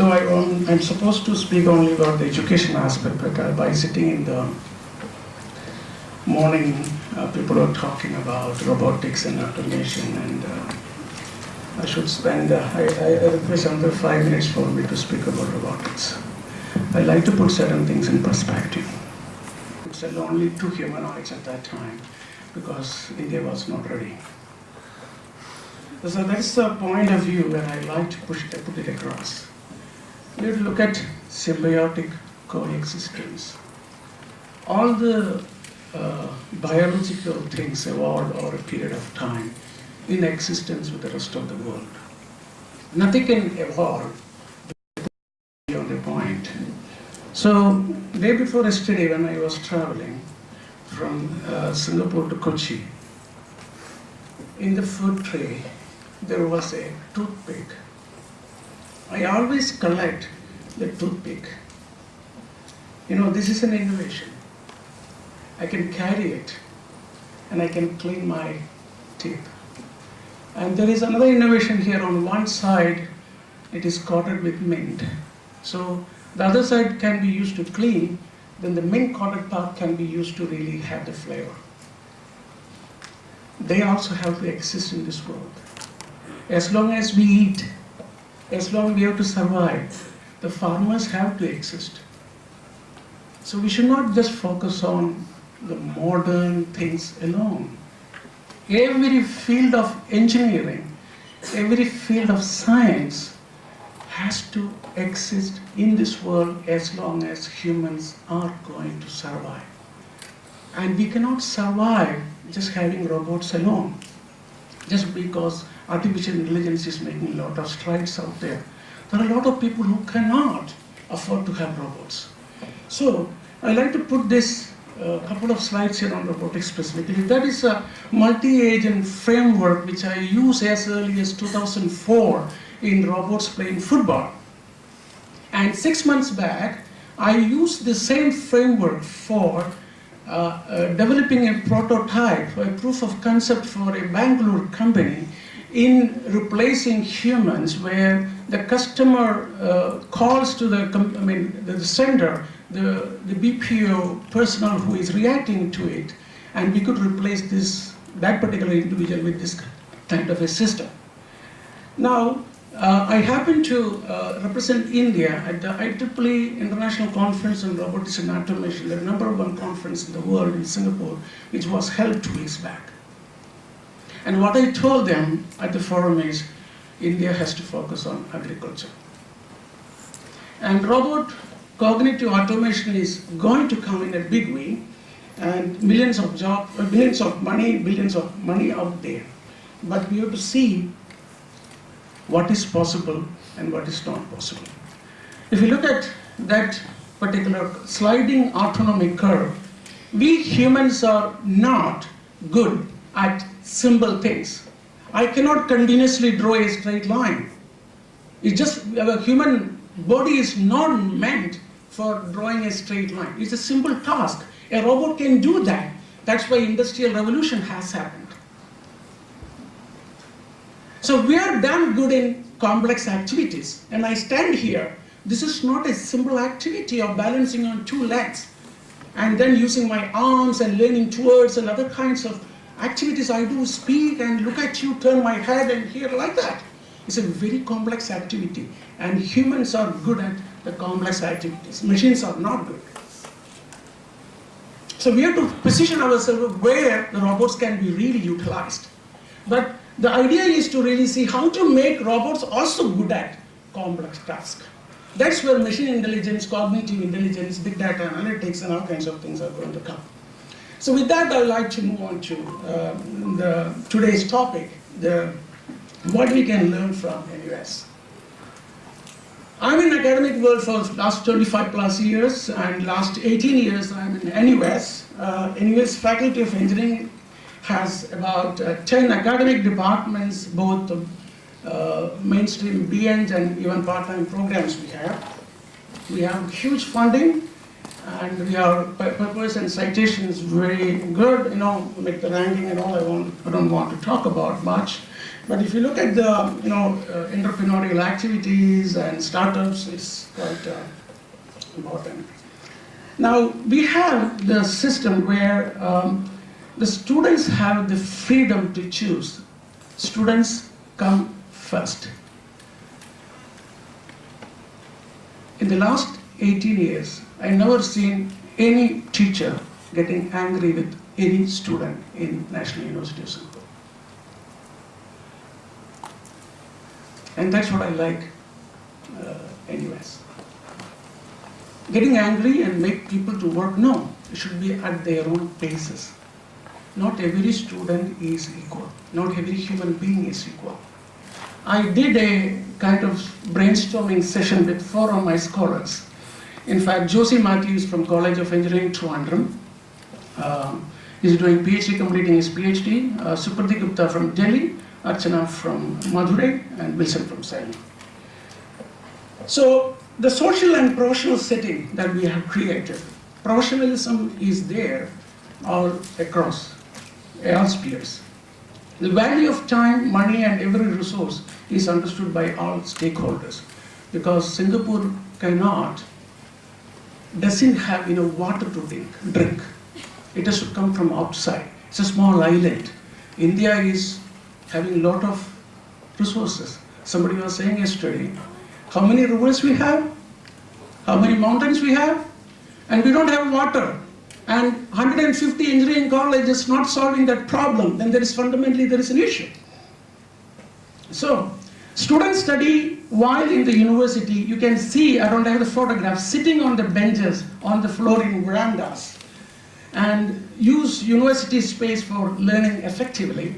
So I'm supposed to speak only about the education aspect, but by sitting in the morning, people are talking about robotics and automation, and I should spend, I request another 5 minutes for me to speak about robotics. I like to put certain things in perspective. It's only 2 humanoids at that time because India was not ready. So that's the point of view that I like to put it across. We have to look at symbiotic coexistence. All the biological things evolved over a period of time in existence with the rest of the world. Nothing can evolve beyond a point. So, day before yesterday when I was traveling from Singapore to Kochi, in the food tray there was a toothpick. I always collect the toothpick. You know, this is an innovation. I can carry it and I can clean my teeth. And there is another innovation here. On one side, it is coated with mint. So the other side can be used to clean, then the mint coated part can be used to really have the flavor. They also have to exist in this world. As long as we eat, as long as we have to survive, the farmers have to exist. So we should not just focus on the modern things alone. Every field of engineering, every field of science has to exist in this world as long as humans are going to survive. And we cannot survive just having robots alone. Just because artificial intelligence is making a lot of strides out there. There are a lot of people who cannot afford to have robots. So I like to put this couple of slides here on robotics specifically. That is a multi-agent framework which I use as early as 2004 in robots playing football. And 6 months back, I used the same framework for developing a prototype, a proof of concept for a Bangalore company in replacing humans, where the customer calls to the sender, the BPO personnel who is reacting to it, and we could replace that particular individual with this kind of a system. Now, I happen to represent India at the IEEE International Conference on Robotics and Automation, the #1 conference in the world in Singapore, which was held 2 weeks back. And what I told them at the forum is, India has to focus on agriculture. And robot cognitive automation is going to come in a big way, and millions of jobs, billions of money out there. But we have to see what is possible and what is not possible. If you look at that particular sliding autonomy curve, we humans are not good at simple things. I cannot continuously draw a straight line. It's just, a human body is not meant for drawing a straight line. It's a simple task. A robot can do that. That's why Industrial Revolution has happened. So we are damn good in complex activities. And I stand here. This is not a simple activity of balancing on 2 legs and then using my arms and leaning towards and other kinds of activities I do, speak and look at you, turn my head and hear like that. It's a very complex activity. And humans are good at the complex activities. Machines are not good. So we have to position ourselves where the robots can be really utilized. But the idea is to really see how to make robots also good at complex tasks. That's where machine intelligence, cognitive intelligence, big data analytics, and all kinds of things are going to come. So with that, I would like to move on to today's topic, what we can learn from NUS. I'm in academic world for the last 25 plus years, and last 18 years I'm in NUS. NUS Faculty of Engineering has about 10 academic departments, both mainstream BEng and even part-time programs we have. We have huge funding, and we are papers and citations very good, like the ranking and all I don't want to talk about much. But if you look at the entrepreneurial activities and startups, it's quite important. Now we have the system where the students have the freedom to choose. Students come first. In the last 18 years, I never seen any teacher getting angry with any student in National University of Singapore. And that's what I like in US. Getting angry and make people to work, no, it should be at their own paces. Not every student is equal. Not every human being is equal. I did a kind of brainstorming session with 4 of my scholars. In fact, Josie Matthews from College of Engineering, Trivandrum. He's doing PhD, completing his PhD. Suprati Gupta from Delhi, Archana from Madurai, and Wilson from SIGNUP. So the social and professional setting that we have created, professionalism is there all across all spheres. The value of time, money, and every resource is understood by all stakeholders, because Singapore doesn't have water to drink. It has to come from outside. It's a small island. India is having a lot of resources. Somebody was saying yesterday, how many rivers we have, how many mountains we have, and we don't have water. And 150 engineering colleges not solving that problem, then fundamentally there is an issue. So, students study while in the university. You can see, I don't have the photograph, sitting on the benches, on the floor in verandas, and use university space for learning effectively.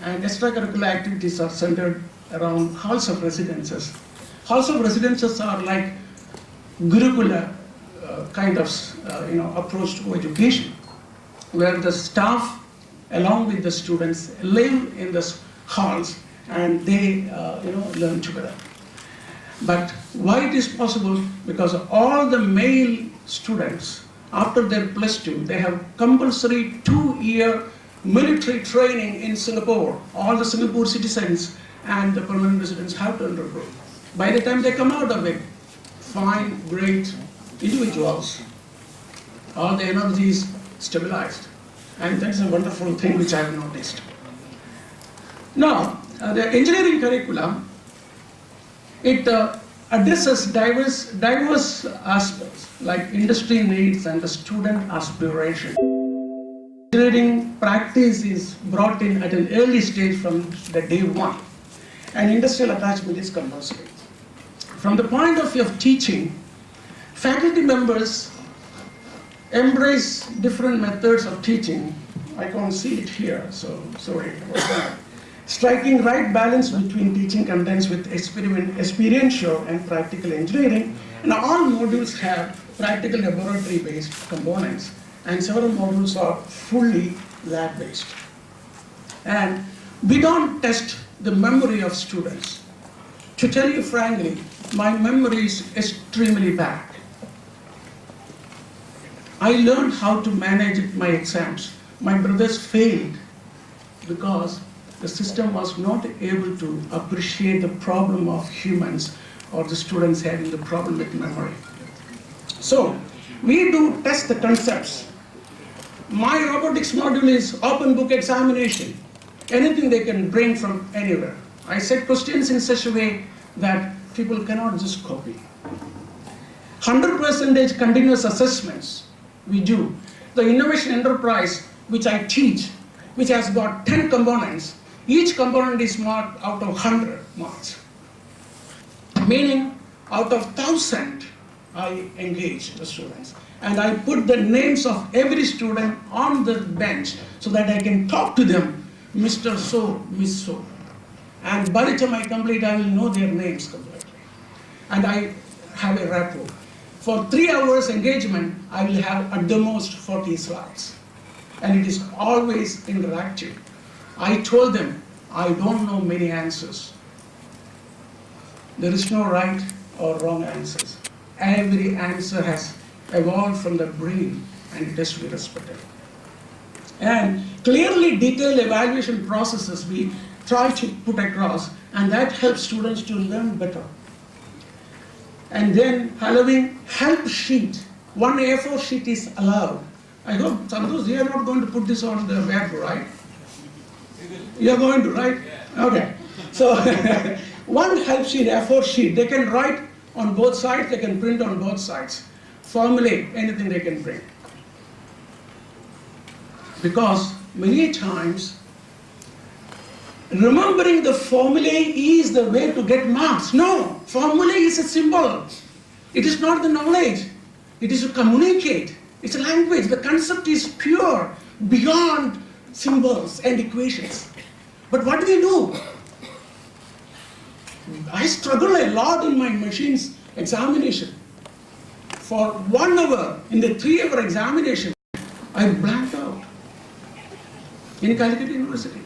And extracurricular activities are centered around halls of residences. Halls of residences are like Gurukula kind of approach to education, where the staff along with the students live in the halls and they learn together. But why it is possible? Because all the male students, after their +2, they have compulsory 2-year military training in Singapore. All the Singapore citizens and the permanent residents have to undergo. By the time they come out of it, fine, great individuals, all the energy is stabilized. And that's a wonderful thing which I have noticed. Now, the engineering curriculum, it addresses diverse aspects like industry needs and the student aspiration. Engineering practice is brought in at an early stage from the day one, and industrial attachment is compulsory. From the point of view of teaching, faculty members embrace different methods of teaching. I can't see it here, so sorry about that. Striking right balance between teaching contents with experiential and practical engineering. And all modules have practical laboratory-based components, and several modules are fully lab-based. And we don't test the memory of students. To tell you frankly, my memory is extremely bad. I learned how to manage my exams. My brothers failed because the system was not able to appreciate the problem of humans or the students having the problem with memory. So, we do test the concepts. My robotics module is open book examination. Anything they can bring from anywhere. I set questions in such a way that people cannot just copy. 100% continuous assessments we do. The innovation enterprise which I teach, which has got 10 components, each component is marked out of 100 marks. Meaning, out of 1,000, I engage the students. And I put the names of every student on the bench so that I can talk to them, Mr. So, Miss So. And by the time I complete, I will know their names completely. And I have a rapport. For 3 hours engagement, I will have at the most 40 slides. And it is always interactive. I told them, I don't know many answers. There is no right or wrong answers. Every answer has evolved from the brain and it has to be respected. And clearly detailed evaluation processes, we try to put across, and that helps students to learn better. And then having help sheet, one A4 sheet is allowed. I hope, Santosh, you are not going to put this on the web, right? You are going to, right? Okay. So, one help sheet, A4 sheet, they can write on both sides, they can print on both sides. Formulae, anything they can print. Because many times, remembering the formulae is the way to get marks. No, formulae is a symbol. It is not the knowledge. It is to communicate. It's a language. The concept is pure, beyond symbols and equations. But what do we do? I struggle a lot in my machines examination. For 1 hour, in the 3-hour examination, I blanked out in Calcutta University.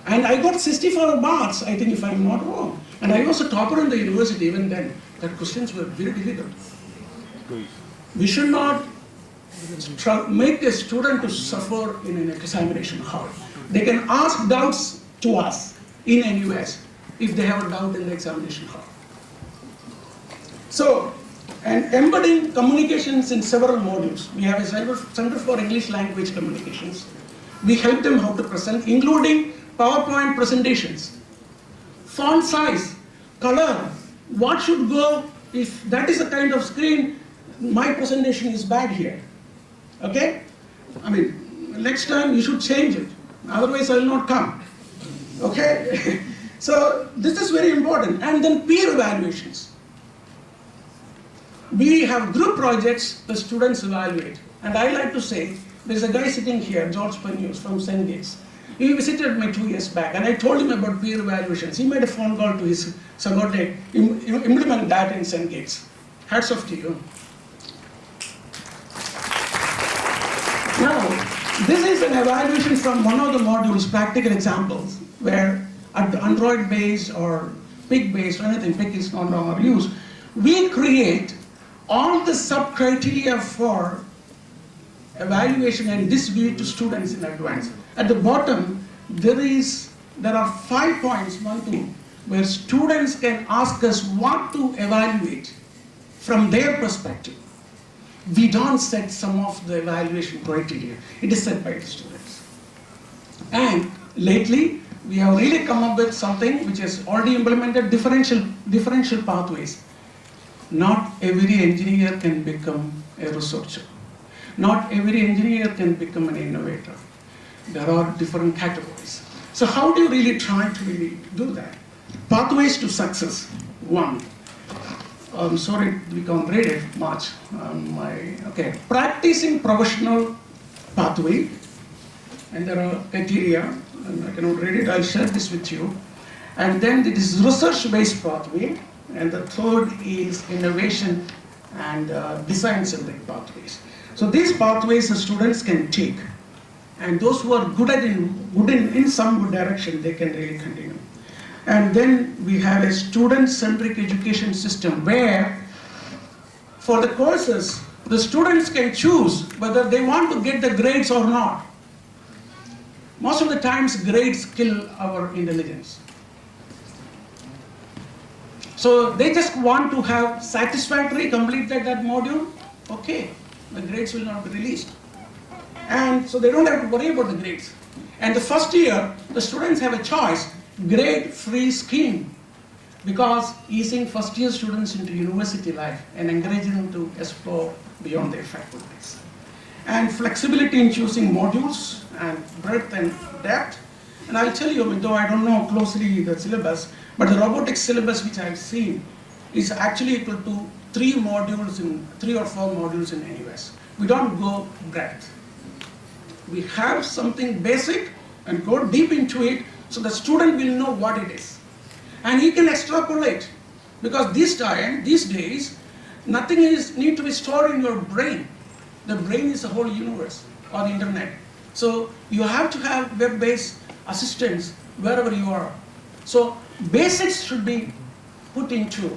And I got 64 marks, I think, if I'm not wrong. And I was a topper in the university even then. The questions were very difficult. We should not make a student to suffer in an examination hall. They can ask doubts to us in any ways if they have a doubt in the examination hall. So, and embedding communications in several modules. We have a Center for English Language Communications. We help them how to present, including PowerPoint presentations. Font size, color, what should go, if that is the kind of screen, my presentation is bad here. Okay? I mean, next time you should change it. Otherwise I will not come. Okay? So this is very important. And then peer evaluations. We have group projects, the students evaluate. And I like to say, there's a guy sitting here, George Panius from St. Gates. He visited me 2 years back, and I told him about peer evaluations. He made a phone call to his subordinate, implement that in St. Gates. Hats off to you. Now, this is an evaluation from one of the modules, practical examples, where Android-based or PIC-based or anything, PIC is not our use, we create all the sub-criteria for evaluation and this view to students in advance. At the bottom, there are 5 points, 1, 2, where students can ask us what to evaluate from their perspective. We don't set some of the evaluation criteria. It is set by the students. And lately, we have really come up with something which is already implemented, differential pathways. Not every engineer can become a researcher. Not every engineer can become an innovator. There are different categories. So how do you really try to really do that? Pathways to success. 1. I'm sorry we can't read it much. Okay. Practicing professional pathway. And there are criteria. And I cannot read it. I'll share this with you. And then it is research-based pathway. And the third is innovation and design-centric pathways. So these pathways the students can take. And those who are good in some good direction, they can really continue. And then we have a student-centric education system where, for the courses, the students can choose whether they want to get the grades or not. Most of the times, grades kill our intelligence. So they just want to have satisfactory completed that module. Okay, the grades will not be released. And so they don't have to worry about the grades. And the first year, the students have a choice, grade-free scheme, because easing first-year students into university life and encouraging them to explore beyond their faculties. And flexibility in choosing modules and breadth and depth. And I'll tell you, though I don't know closely the syllabus, but the robotics syllabus which I've seen is actually equal to 3 or 4 modules in NUS. We don't go breadth. We have something basic and go deep into it so the student will know what it is. And he can extrapolate, because these days, nothing need to be stored in your brain. The brain is the whole universe or the internet. So you have to have web-based assistants wherever you are. So basics should be put into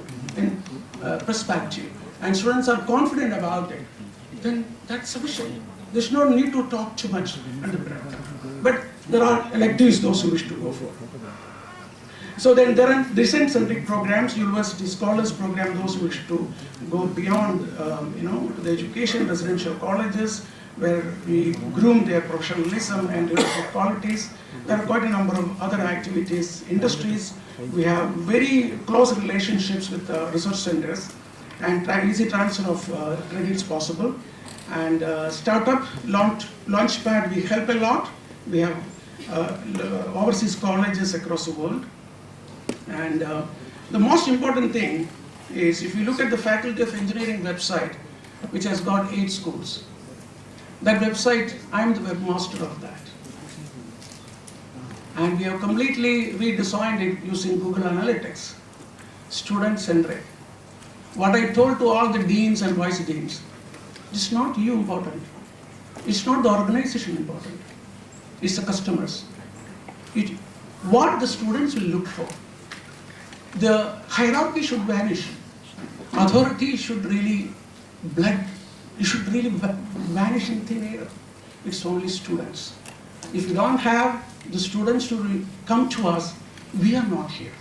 perspective, and students are confident about it, then that's sufficient. There's no need to talk too much under breath. But There are electives, those who wish to go for. So then there are descent-centric programs, university scholars program, those who wish to go beyond, the education, residential colleges, where we groom their professionalism and leadership qualities. There are quite a number of other activities, industries. We have very close relationships with research centers, and easy transfer of credits possible. And startup launchpad, we help a lot. We have overseas colleges across the world. And the most important thing is, if you look at the Faculty of Engineering website, which has got 8 schools, that website, I'm the webmaster of that. And we have completely redesigned it using Google Analytics, student-centric. What I told to all the deans and vice deans, it's not you important. It's not the organization important. It's the customers. What the students will look for. The hierarchy should vanish. Authority should really vanish in thin air. It's only students. If you don't have the students to come to us, we are not here.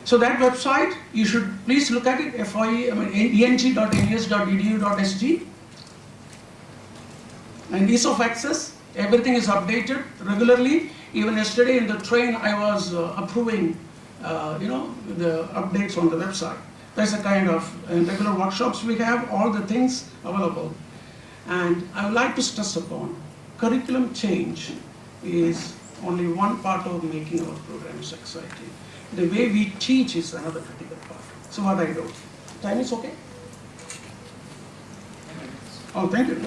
So that website, you should please look at it, eng.nes.edu.sg. And ease of access, everything is updated regularly. Even yesterday in the train, I was approving, the updates on the website. That's the kind of regular workshops we have, all the things available. And I would like to stress upon, curriculum change is only one part of making our programs exciting. The way we teach is another critical part. So what I do. Time is okay? Oh, thank you. You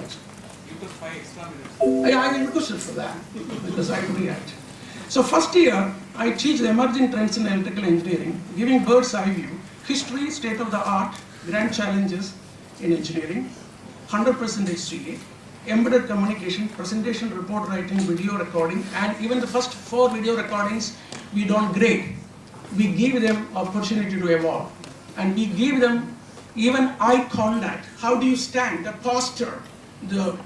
took 5 extra minutes. Yeah, I will request for that, because I react. So first year, I teach the emerging trends in electrical engineering, giving bird's eye view, history, state of the art, grand challenges in engineering, 100% HCA, embedded communication, presentation, report writing, video recording, and even the first 4 video recordings, we don't grade. We give them opportunity to evolve. And we give them even eye contact. How do you stand? The posture, the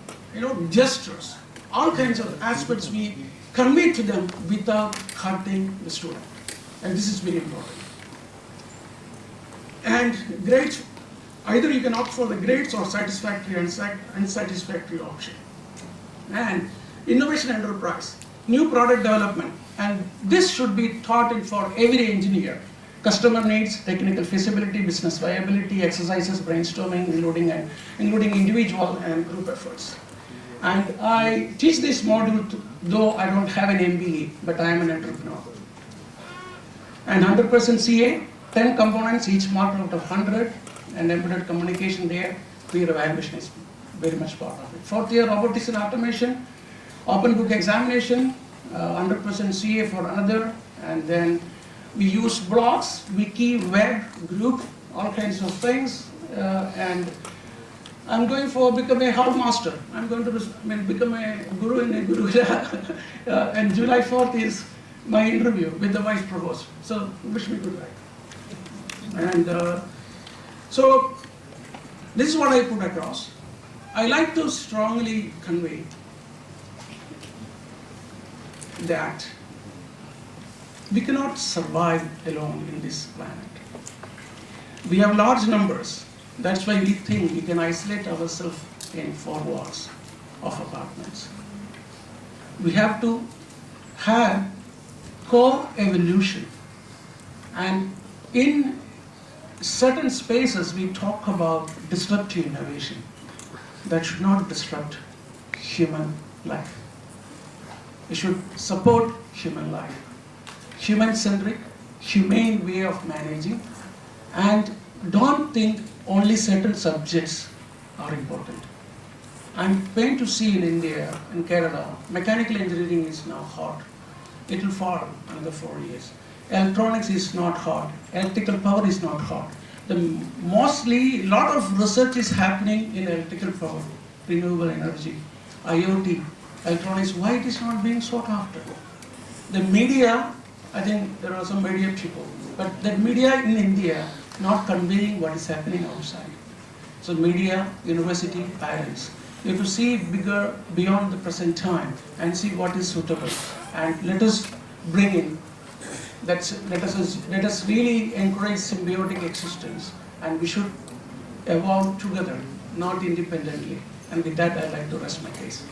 gestures, all kinds of aspects we convey to them without hurting the student. And this is very important. And grades, either you can opt for the grades or satisfactory and unsatisfactory option. And innovation enterprise, new product development. And this should be taught for every engineer. Customer needs, technical feasibility, business viability, exercises, brainstorming, including individual and group efforts. And I teach this module, though I don't have an MBA, but I am an entrepreneur. And 100% CA, 10 components, each marked out of 100, and embedded communication there, peer evaluation is very much part of it. 4th year, robotics and automation, open book examination, 100% CA for another, and then we use blogs, wiki, web, group, all kinds of things, and I'm going for become a hall master. I'm going to become a guru in a guru. And July 4th is my interview with the vice provost. So wish me good luck. And so this is what I put across. I like to strongly convey that we cannot survive alone in this planet. We have large numbers. That's why we think we can isolate ourselves in 4 walls of apartments. We have to have co-evolution. And in certain spaces, we talk about disruptive innovation. That should not disrupt human life. It should support human life. Human-centric, humane way of managing, and don't think only certain subjects are important. I'm pained to see in India, in Kerala, mechanical engineering is now hot. It will fall another 4 years. Electronics is not hot. Electrical power is not hot. Mostly, a lot of research is happening in electrical power, renewable energy, IoT, electronics. Why it is not being sought after? The media, I think there are some media people, but the media in India not conveying what is happening outside. So media, university, parents, We have to see bigger beyond the present time and see what is suitable. And let us bring in, let us really encourage symbiotic existence, and we should evolve together, not independently. And with that, I'd like to rest my case.